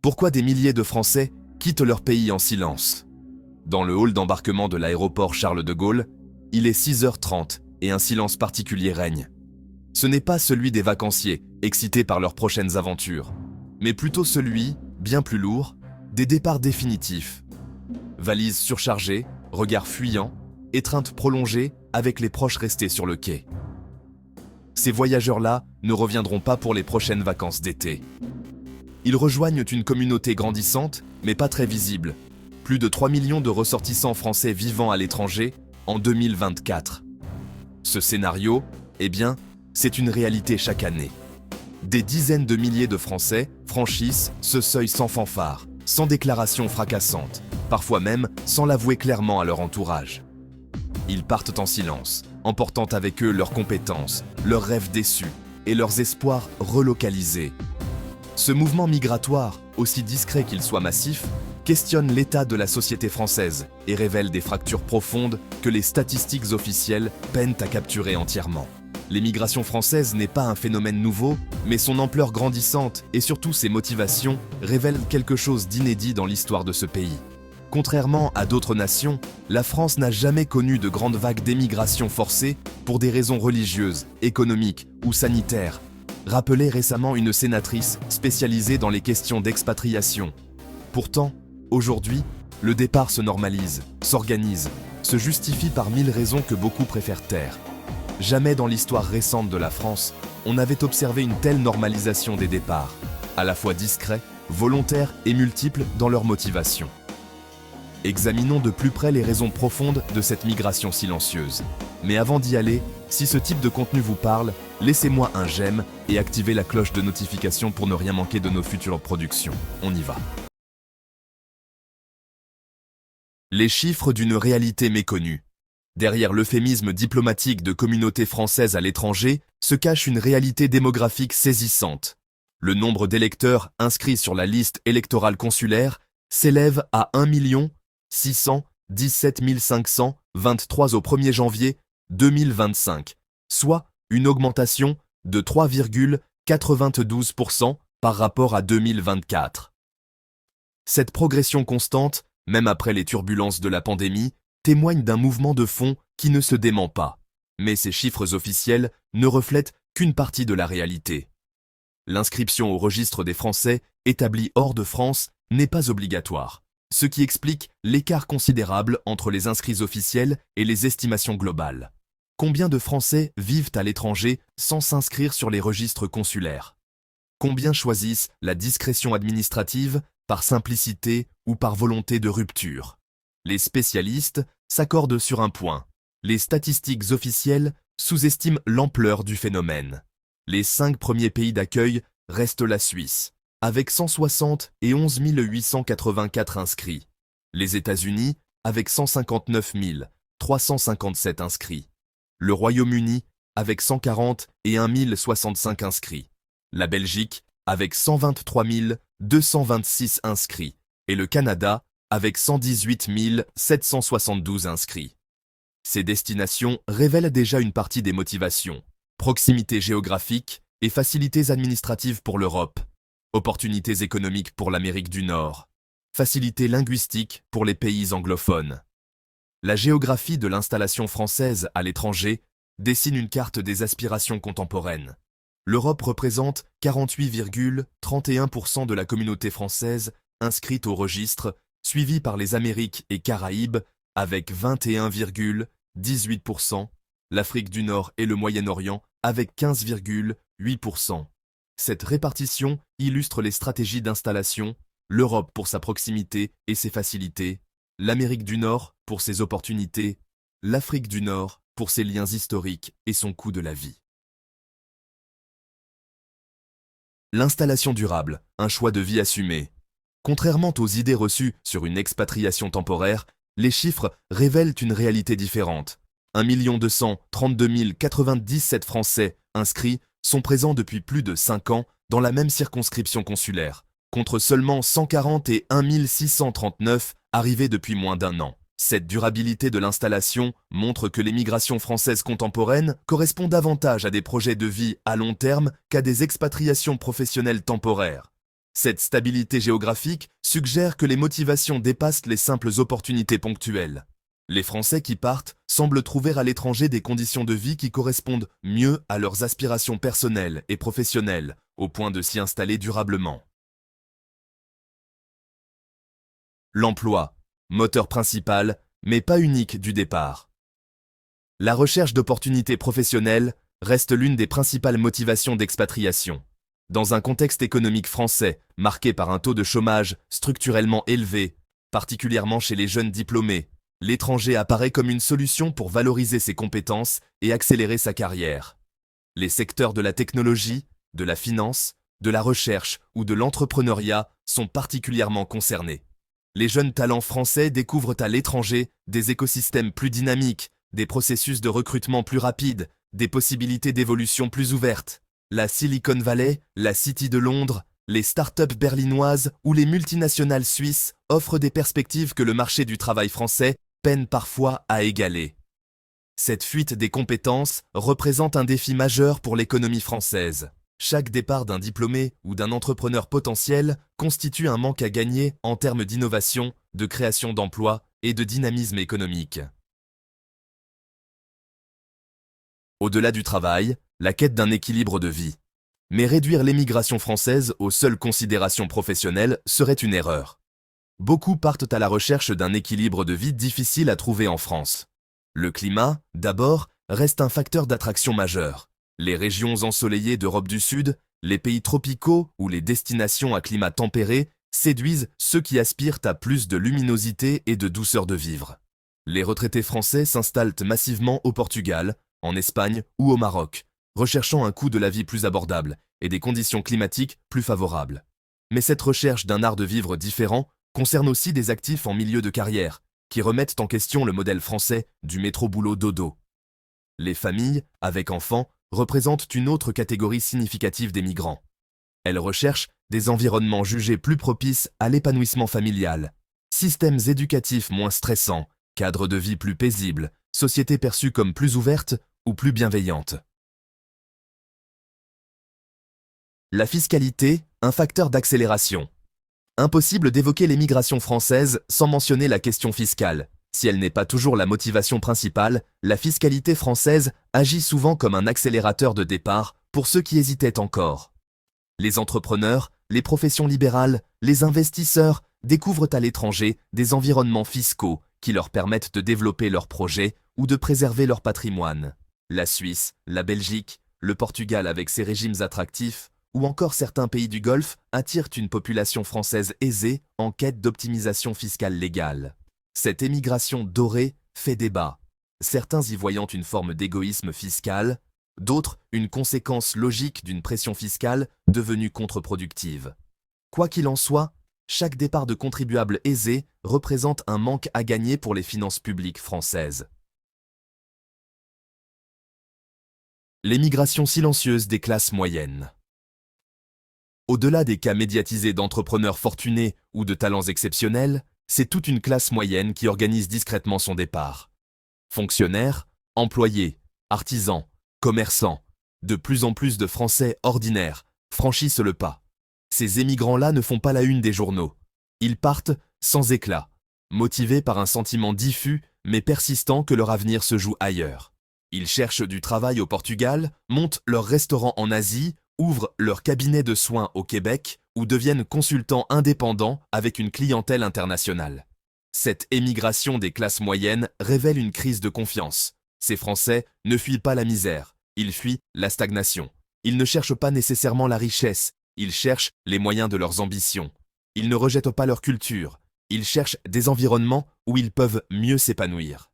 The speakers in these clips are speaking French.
Pourquoi des milliers de Français quittent leur pays en silence? Dans le hall d'embarquement de l'aéroport Charles de Gaulle, il est 6h30 et un silence particulier règne. Ce n'est pas celui des vacanciers, excités par leurs prochaines aventures, mais plutôt celui, bien plus lourd, des départs définitifs. Valises surchargées, regards fuyants, étreintes prolongées avec les proches restés sur le quai. Ces voyageurs-là ne reviendront pas pour les prochaines vacances d'été. Ils rejoignent une communauté grandissante, mais pas très visible. Plus de 3 millions de ressortissants français vivant à l'étranger en 2024. Ce scénario, eh bien, c'est une réalité chaque année. Des dizaines de milliers de Français franchissent ce seuil sans fanfare, sans déclaration fracassante, parfois même sans l'avouer clairement à leur entourage. Ils partent en silence, emportant avec eux leurs compétences, leurs rêves déçus et leurs espoirs relocalisés. Ce mouvement migratoire, aussi discret qu'il soit massif, questionne l'état de la société française et révèle des fractures profondes que les statistiques officielles peinent à capturer entièrement. L'émigration française n'est pas un phénomène nouveau, mais son ampleur grandissante et surtout ses motivations révèlent quelque chose d'inédit dans l'histoire de ce pays. Contrairement à d'autres nations, la France n'a jamais connu de grandes vagues d'émigration forcée pour des raisons religieuses, économiques ou sanitaires, rappelait récemment une sénatrice spécialisée dans les questions d'expatriation. Pourtant, aujourd'hui, le départ se normalise, s'organise, se justifie par 1000 raisons que beaucoup préfèrent taire. Jamais dans l'histoire récente de la France, on n'avait observé une telle normalisation des départs, à la fois discrets, volontaires et multiples dans leur motivation. Examinons de plus près les raisons profondes de cette migration silencieuse. Mais avant d'y aller, si ce type de contenu vous parle, laissez-moi un j'aime et activez la cloche de notification pour ne rien manquer de nos futures productions. On y va. Les chiffres d'une réalité méconnue. Derrière l'euphémisme diplomatique de communautés françaises à l'étranger se cache une réalité démographique saisissante. Le nombre d'électeurs inscrits sur la liste électorale consulaire s'élève à 1 617 523 au 1er janvier 2025, soit une augmentation de 3,92% par rapport à 2024. Cette progression constante, même après les turbulences de la pandémie, témoigne d'un mouvement de fond qui ne se dément pas. Mais ces chiffres officiels ne reflètent qu'une partie de la réalité. L'inscription au registre des Français établis hors de France n'est pas obligatoire, ce qui explique l'écart considérable entre les inscrits officiels et les estimations globales. Combien de Français vivent à l'étranger sans s'inscrire sur les registres consulaires? Combien choisissent la discrétion administrative par simplicité ou par volonté de rupture? Les spécialistes s'accordent sur un point. Les statistiques officielles sous-estiment l'ampleur du phénomène. Les 5 premiers pays d'accueil restent la Suisse, avec 160 et 11 884 inscrits. Les États-Unis, avec 159 357 inscrits. Le Royaume-Uni, avec 140 et 1 065 inscrits. La Belgique, avec 123 226 inscrits. Et le Canada, avec 118 772 inscrits. Ces destinations révèlent déjà une partie des motivations. Proximité géographique et facilités administratives pour l'Europe. Opportunités économiques pour l'Amérique du Nord. Facilités linguistiques pour les pays anglophones. La géographie de l'installation française à l'étranger dessine une carte des aspirations contemporaines. L'Europe représente 48,31% de la communauté française inscrite au registre, suivie par les Amériques et Caraïbes avec 21,18%, l'Afrique du Nord et le Moyen-Orient avec 15,8%. Cette répartition illustre les stratégies d'installation, l'Europe pour sa proximité et ses facilités, l'Amérique du Nord pour ses opportunités, l'Afrique du Nord pour ses liens historiques et son coût de la vie. L'installation durable, un choix de vie assumé. Contrairement aux idées reçues sur une expatriation temporaire, les chiffres révèlent une réalité différente. 1 232 097 Français inscrits sont présents depuis plus de 5 ans dans la même circonscription consulaire, contre seulement 140 et 1 639 arrivés depuis moins d'1 an. Cette durabilité de l'installation montre que l'émigration française contemporaine correspond davantage à des projets de vie à long terme qu'à des expatriations professionnelles temporaires. Cette stabilité géographique suggère que les motivations dépassent les simples opportunités ponctuelles. Les Français qui partent semblent trouver à l'étranger des conditions de vie qui correspondent mieux à leurs aspirations personnelles et professionnelles, au point de s'y installer durablement. L'emploi, moteur principal, mais pas unique du départ. La recherche d'opportunités professionnelles reste l'une des principales motivations d'expatriation. Dans un contexte économique français marqué par un taux de chômage structurellement élevé, particulièrement chez les jeunes diplômés, l'étranger apparaît comme une solution pour valoriser ses compétences et accélérer sa carrière. Les secteurs de la technologie, de la finance, de la recherche ou de l'entrepreneuriat sont particulièrement concernés. Les jeunes talents français découvrent à l'étranger des écosystèmes plus dynamiques, des processus de recrutement plus rapides, des possibilités d'évolution plus ouvertes. La Silicon Valley, la City de Londres, les startups berlinoises ou les multinationales suisses offrent des perspectives que le marché du travail français peine parfois à égaler. Cette fuite des compétences représente un défi majeur pour l'économie française. Chaque départ d'un diplômé ou d'un entrepreneur potentiel constitue un manque à gagner en termes d'innovation, de création d'emplois et de dynamisme économique. Au-delà du travail, la quête d'un équilibre de vie. Mais réduire l'émigration française aux seules considérations professionnelles serait une erreur. Beaucoup partent à la recherche d'un équilibre de vie difficile à trouver en France. Le climat, d'abord, reste un facteur d'attraction majeur. Les régions ensoleillées d'Europe du Sud, les pays tropicaux ou les destinations à climat tempéré séduisent ceux qui aspirent à plus de luminosité et de douceur de vivre. Les retraités français s'installent massivement au Portugal, en Espagne ou au Maroc, recherchant un coût de la vie plus abordable et des conditions climatiques plus favorables. Mais cette recherche d'un art de vivre différent concerne aussi des actifs en milieu de carrière, qui remettent en question le modèle français du métro-boulot-dodo. Les familles, avec enfants, représentent une autre catégorie significative des migrants. Elles recherchent des environnements jugés plus propices à l'épanouissement familial, systèmes éducatifs moins stressants, cadres de vie plus paisibles, sociétés perçues comme plus ouvertes ou plus bienveillantes. La fiscalité, un facteur d'accélération. Impossible d'évoquer l'émigration française sans mentionner la question fiscale. Si elle n'est pas toujours la motivation principale, la fiscalité française agit souvent comme un accélérateur de départ pour ceux qui hésitaient encore. Les entrepreneurs, les professions libérales, les investisseurs découvrent à l'étranger des environnements fiscaux qui leur permettent de développer leurs projets ou de préserver leur patrimoine. La Suisse, la Belgique, le Portugal avec ses régimes attractifs, ou encore certains pays du Golfe attirent une population française aisée en quête d'optimisation fiscale légale. Cette émigration dorée fait débat, certains y voyant une forme d'égoïsme fiscal, d'autres une conséquence logique d'une pression fiscale devenue contre-productive. Quoi qu'il en soit, chaque départ de contribuables aisés représente un manque à gagner pour les finances publiques françaises. L'émigration silencieuse des classes moyennes. Au-delà des cas médiatisés d'entrepreneurs fortunés ou de talents exceptionnels, c'est toute une classe moyenne qui organise discrètement son départ. Fonctionnaires, employés, artisans, commerçants, de plus en plus de Français ordinaires franchissent le pas. Ces émigrants-là ne font pas la une des journaux. Ils partent sans éclat, motivés par un sentiment diffus mais persistant que leur avenir se joue ailleurs. Ils cherchent du travail au Portugal, montent leur restaurant en Asie, ouvrent leur cabinet de soins au Québec ou deviennent consultants indépendants avec une clientèle internationale. Cette émigration des classes moyennes révèle une crise de confiance. Ces Français ne fuient pas la misère, ils fuient la stagnation. Ils ne cherchent pas nécessairement la richesse, ils cherchent les moyens de leurs ambitions. Ils ne rejettent pas leur culture, ils cherchent des environnements où ils peuvent mieux s'épanouir.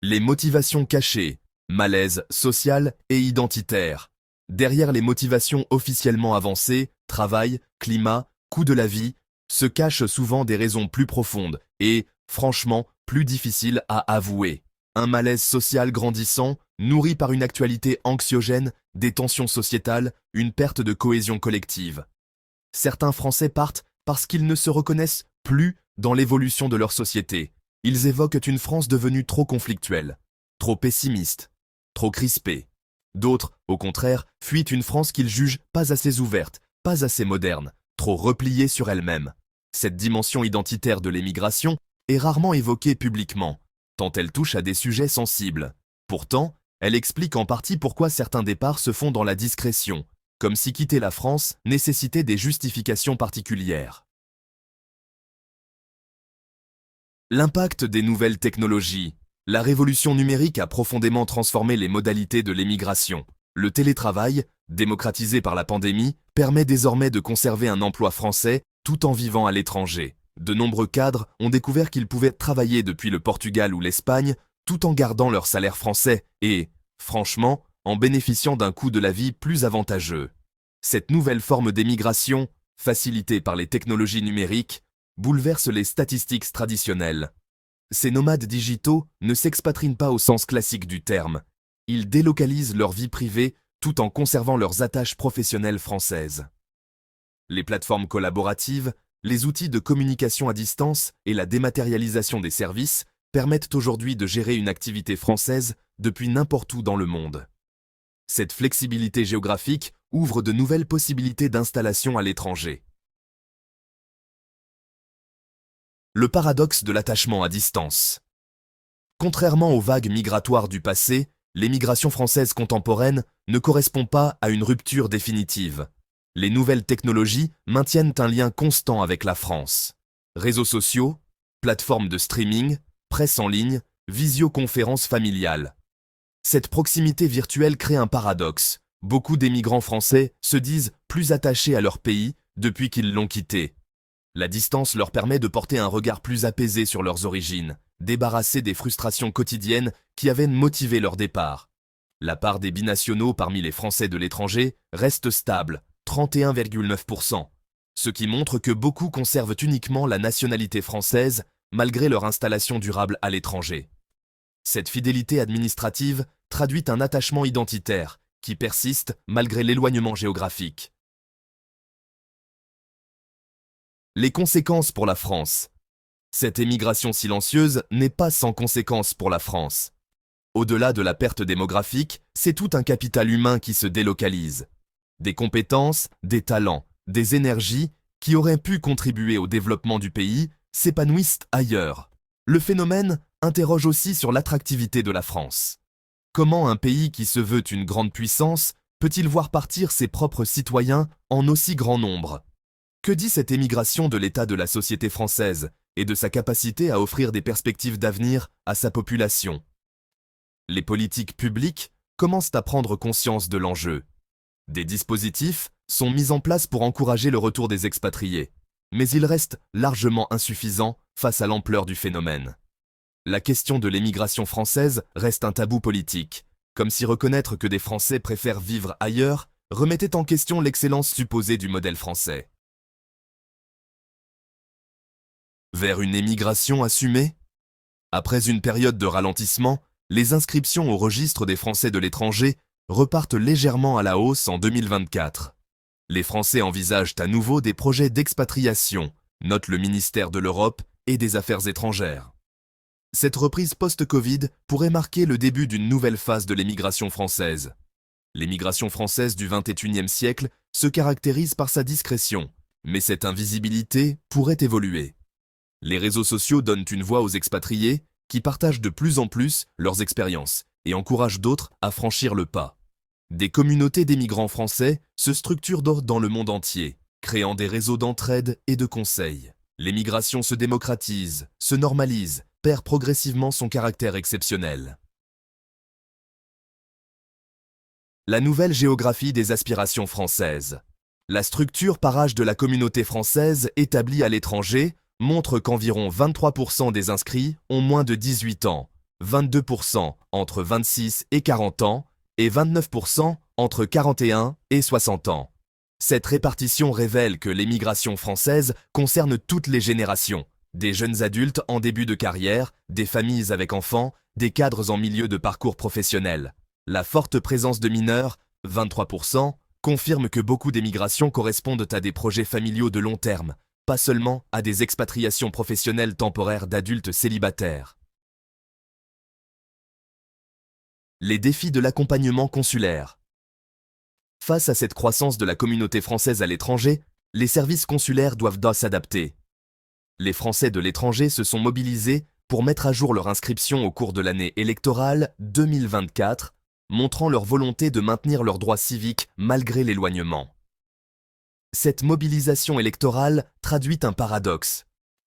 Les motivations cachées, malaise social et identitaire. Derrière les motivations officiellement avancées, travail, climat, coût de la vie, se cachent souvent des raisons plus profondes et, franchement, plus difficiles à avouer. Un malaise social grandissant, nourri par une actualité anxiogène, des tensions sociétales, une perte de cohésion collective. Certains Français partent parce qu'ils ne se reconnaissent plus dans l'évolution de leur société. Ils évoquent une France devenue trop conflictuelle, trop pessimiste, trop crispée. D'autres, au contraire, fuient une France qu'ils jugent pas assez ouverte, pas assez moderne, trop repliée sur elle-même. Cette dimension identitaire de l'émigration est rarement évoquée publiquement, tant elle touche à des sujets sensibles. Pourtant, elle explique en partie pourquoi certains départs se font dans la discrétion, comme si quitter la France nécessitait des justifications particulières. L'impact des nouvelles technologies. La révolution numérique a profondément transformé les modalités de l'émigration. Le télétravail, démocratisé par la pandémie, permet désormais de conserver un emploi français tout en vivant à l'étranger. De nombreux cadres ont découvert qu'ils pouvaient travailler depuis le Portugal ou l'Espagne tout en gardant leur salaire français et, franchement, en bénéficiant d'un coût de la vie plus avantageux. Cette nouvelle forme d'émigration, facilitée par les technologies numériques, bouleverse les statistiques traditionnelles. Ces nomades digitaux ne s'expatrient pas au sens classique du terme. Ils délocalisent leur vie privée tout en conservant leurs attaches professionnelles françaises. Les plateformes collaboratives, les outils de communication à distance et la dématérialisation des services permettent aujourd'hui de gérer une activité française depuis n'importe où dans le monde. Cette flexibilité géographique ouvre de nouvelles possibilités d'installation à l'étranger. Le paradoxe de l'attachement à distance. Contrairement aux vagues migratoires du passé, l'émigration française contemporaine ne correspond pas à une rupture définitive. Les nouvelles technologies maintiennent un lien constant avec la France. Réseaux sociaux, plateformes de streaming, presse en ligne, visioconférences familiales. Cette proximité virtuelle crée un paradoxe. Beaucoup d'émigrants français se disent plus attachés à leur pays depuis qu'ils l'ont quitté. La distance leur permet de porter un regard plus apaisé sur leurs origines, débarrassés des frustrations quotidiennes qui avaient motivé leur départ. La part des binationaux parmi les Français de l'étranger reste stable, 31,9%, ce qui montre que beaucoup conservent uniquement la nationalité française malgré leur installation durable à l'étranger. Cette fidélité administrative traduit un attachement identitaire qui persiste malgré l'éloignement géographique. Les conséquences pour la France. Cette émigration silencieuse n'est pas sans conséquences pour la France. Au-delà de la perte démographique, c'est tout un capital humain qui se délocalise. Des compétences, des talents, des énergies qui auraient pu contribuer au développement du pays s'épanouissent ailleurs. Le phénomène interroge aussi sur l'attractivité de la France. Comment un pays qui se veut une grande puissance peut-il voir partir ses propres citoyens en aussi grand nombre ? Que dit cette émigration de l'état de la société française et de sa capacité à offrir des perspectives d'avenir à sa population ? Les politiques publiques commencent à prendre conscience de l'enjeu. Des dispositifs sont mis en place pour encourager le retour des expatriés, mais ils restent largement insuffisants face à l'ampleur du phénomène. La question de l'émigration française reste un tabou politique, comme si reconnaître que des Français préfèrent vivre ailleurs remettait en question l'excellence supposée du modèle français. Vers une émigration assumée ? Après une période de ralentissement, les inscriptions au registre des Français de l'étranger repartent légèrement à la hausse en 2024. Les Français envisagent à nouveau des projets d'expatriation, note le ministère de l'Europe et des Affaires étrangères. Cette reprise post-Covid pourrait marquer le début d'une nouvelle phase de l'émigration française. L'émigration française du XXIe siècle se caractérise par sa discrétion, mais cette invisibilité pourrait évoluer. Les réseaux sociaux donnent une voix aux expatriés qui partagent de plus en plus leurs expériences et encouragent d'autres à franchir le pas. Des communautés d'émigrants français se structurent dans le monde entier, créant des réseaux d'entraide et de conseils. L'émigration se démocratise, se normalise, perd progressivement son caractère exceptionnel. La nouvelle géographie des aspirations françaises. La structure par âge de la communauté française établie à l'étranger montre qu'environ 23% des inscrits ont moins de 18 ans, 22% entre 26 et 40 ans et 29% entre 41 et 60 ans. Cette répartition révèle que l'émigration française concerne toutes les générations, des jeunes adultes en début de carrière, des familles avec enfants, des cadres en milieu de parcours professionnel. La forte présence de mineurs, 23%, confirme que beaucoup d'émigrations correspondent à des projets familiaux de long terme, pas seulement à des expatriations professionnelles temporaires d'adultes célibataires. Les défis de l'accompagnement consulaire. Face à cette croissance de la communauté française à l'étranger, les services consulaires doivent s'adapter. Les Français de l'étranger se sont mobilisés pour mettre à jour leur inscription au cours de l'année électorale 2024, montrant leur volonté de maintenir leurs droits civiques malgré l'éloignement. Cette mobilisation électorale traduit un paradoxe.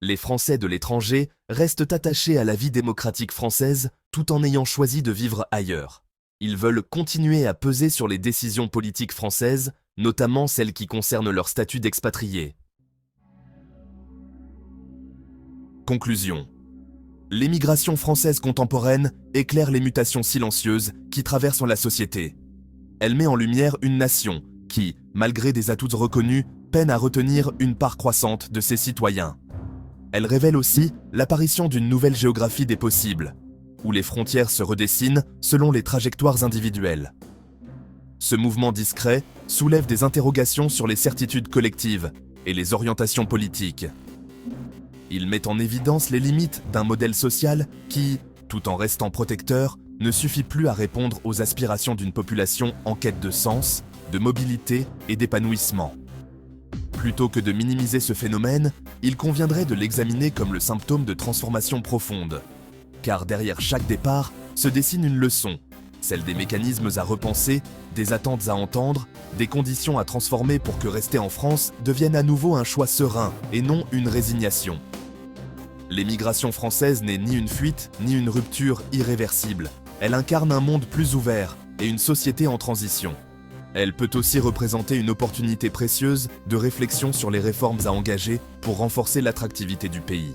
Les Français de l'étranger restent attachés à la vie démocratique française tout en ayant choisi de vivre ailleurs. Ils veulent continuer à peser sur les décisions politiques françaises, notamment celles qui concernent leur statut d'expatrié. Conclusion. L'émigration française contemporaine éclaire les mutations silencieuses qui traversent la société. Elle met en lumière une nation qui, malgré des atouts reconnus, peine à retenir une part croissante de ses citoyens. Elle révèle aussi l'apparition d'une nouvelle géographie des possibles, où les frontières se redessinent selon les trajectoires individuelles. Ce mouvement discret soulève des interrogations sur les certitudes collectives et les orientations politiques. Il met en évidence les limites d'un modèle social qui, tout en restant protecteur, ne suffit plus à répondre aux aspirations d'une population en quête de sens, de mobilité et d'épanouissement. Plutôt que de minimiser ce phénomène, il conviendrait de l'examiner comme le symptôme de transformation profonde. Car derrière chaque départ se dessine une leçon, celle des mécanismes à repenser, des attentes à entendre, des conditions à transformer pour que rester en France devienne à nouveau un choix serein et non une résignation. L'émigration française n'est ni une fuite, ni une rupture irréversible. Elle incarne un monde plus ouvert et une société en transition. Elle peut aussi représenter une opportunité précieuse de réflexion sur les réformes à engager pour renforcer l'attractivité du pays.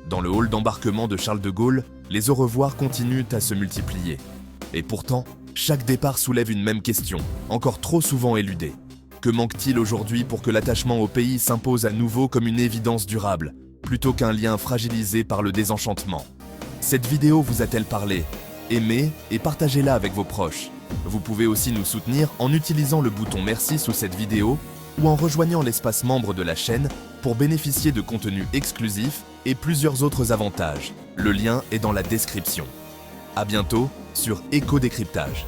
Dans le hall d'embarquement de Charles de Gaulle, les au revoir continuent à se multiplier. Et pourtant, chaque départ soulève une même question, encore trop souvent éludée. Que manque-t-il aujourd'hui pour que l'attachement au pays s'impose à nouveau comme une évidence durable, plutôt qu'un lien fragilisé par le désenchantement? Cette vidéo vous a-t-elle parlé? Aimez et partagez-la avec vos proches. Vous pouvez aussi nous soutenir en utilisant le bouton merci sous cette vidéo ou en rejoignant l'espace membre de la chaîne pour bénéficier de contenus exclusifs et plusieurs autres avantages. Le lien est dans la description. À bientôt sur Éco Décryptage.